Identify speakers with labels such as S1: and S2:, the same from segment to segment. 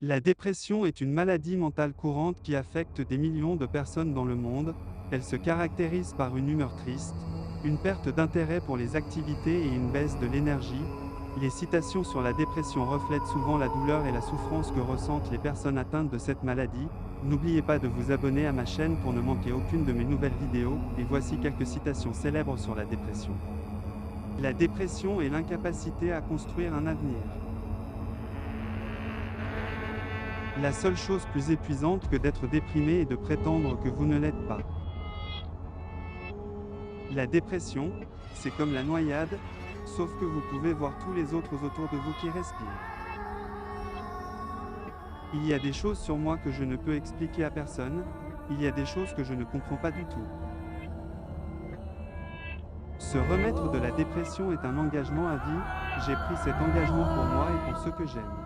S1: La dépression est une maladie mentale courante qui affecte des millions de personnes dans le monde. Elle se caractérise par une humeur triste, une perte d'intérêt pour les activités et une baisse de l'énergie. Les citations sur la dépression reflètent souvent la douleur et la souffrance que ressentent les personnes atteintes de cette maladie. N'oubliez pas de vous abonner à ma chaîne pour ne manquer aucune de mes nouvelles vidéos, et voici quelques citations célèbres sur la dépression. La dépression est l'incapacité à construire un avenir. La seule chose plus épuisante que d'être déprimé est de prétendre que vous ne l'êtes pas. La dépression, c'est comme la noyade, sauf que vous pouvez voir tous les autres autour de vous qui respirent. Il y a des choses sur moi que je ne peux expliquer à personne, il y a des choses que je ne comprends pas du tout. Se remettre de la dépression est un engagement à vie, j'ai pris cet engagement pour moi et pour ceux que j'aime.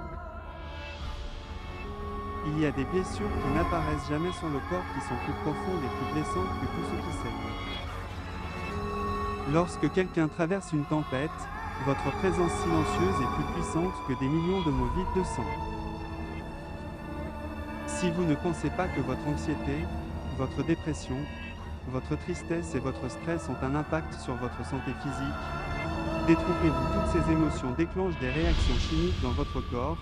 S1: Il y a des blessures qui n'apparaissent jamais sur le corps qui sont plus profondes et plus blessantes que tout ce qui saigne. Lorsque quelqu'un traverse une tempête, votre présence silencieuse est plus puissante que des millions de mots vides de sang. Si vous ne pensez pas que votre anxiété, votre dépression, votre tristesse et votre stress ont un impact sur votre santé physique, détrompez-vous, toutes ces émotions déclenchent des réactions chimiques dans votre corps,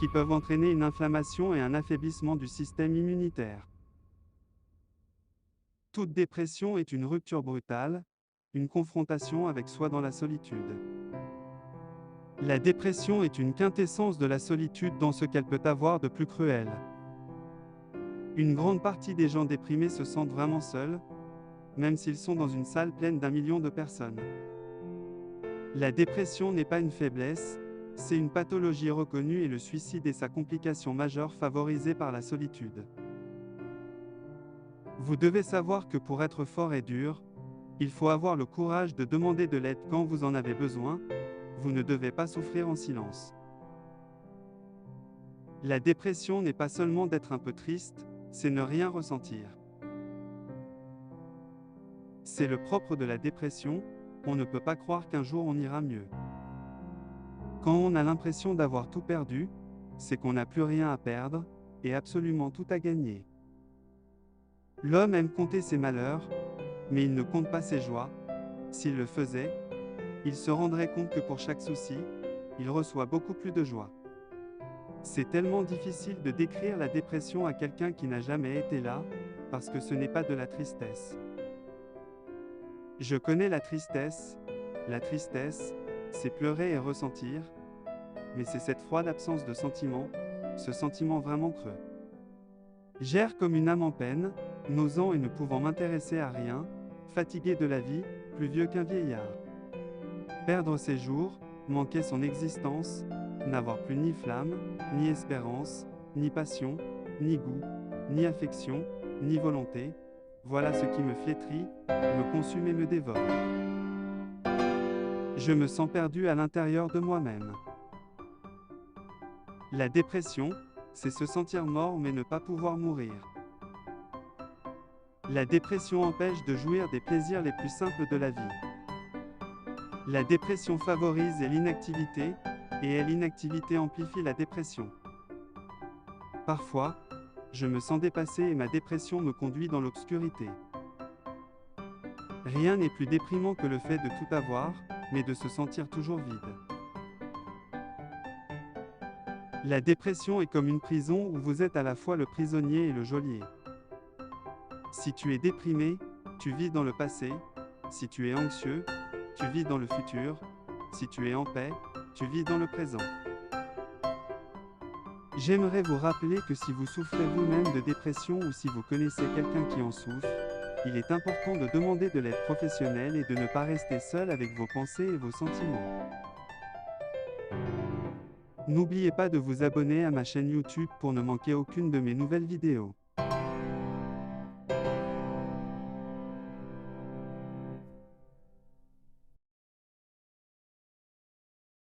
S1: qui peuvent entraîner une inflammation et un affaiblissement du système immunitaire. Toute dépression est une rupture brutale, une confrontation avec soi dans la solitude. La dépression est une quintessence de la solitude dans ce qu'elle peut avoir de plus cruel. Une grande partie des gens déprimés se sentent vraiment seuls, même s'ils sont dans une salle pleine d'1 million de personnes. La dépression n'est pas une faiblesse, c'est une pathologie reconnue et le suicide est sa complication majeure favorisée par la solitude. Vous devez savoir que pour être fort et dur, il faut avoir le courage de demander de l'aide quand vous en avez besoin, vous ne devez pas souffrir en silence. La dépression n'est pas seulement d'être un peu triste, c'est ne rien ressentir. C'est le propre de la dépression, on ne peut pas croire qu'un jour on ira mieux. Quand on a l'impression d'avoir tout perdu, c'est qu'on n'a plus rien à perdre, et absolument tout à gagner. L'homme aime compter ses malheurs, mais il ne compte pas ses joies. S'il le faisait, il se rendrait compte que pour chaque souci, il reçoit beaucoup plus de joie. C'est tellement difficile de décrire la dépression à quelqu'un qui n'a jamais été là, parce que ce n'est pas de la tristesse. Je connais la tristesse, c'est pleurer et ressentir, mais c'est cette froide absence de sentiment, ce sentiment vraiment creux. J'erre comme une âme en peine, n'osant et ne pouvant m'intéresser à rien, fatigué de la vie, plus vieux qu'un vieillard. Perdre ses jours, manquer son existence, n'avoir plus ni flamme, ni espérance, ni passion, ni goût, ni affection, ni volonté, voilà ce qui me flétrit, me consume et me dévore. Je me sens perdu à l'intérieur de moi-même. La dépression, c'est se sentir mort mais ne pas pouvoir mourir. La dépression empêche de jouir des plaisirs les plus simples de la vie. La dépression favorise l'inactivité, et l'inactivité amplifie la dépression. Parfois, je me sens dépassé et ma dépression me conduit dans l'obscurité. Rien n'est plus déprimant que le fait de tout avoir, mais de se sentir toujours vide. La dépression est comme une prison où vous êtes à la fois le prisonnier et le geôlier. Si tu es déprimé, tu vis dans le passé, si tu es anxieux, tu vis dans le futur, si tu es en paix, tu vis dans le présent. J'aimerais vous rappeler que si vous souffrez vous-même de dépression ou si vous connaissez quelqu'un qui en souffre, il est important de demander de l'aide professionnelle et de ne pas rester seul avec vos pensées et vos sentiments. N'oubliez pas de vous abonner à ma chaîne YouTube pour ne manquer aucune de mes nouvelles vidéos.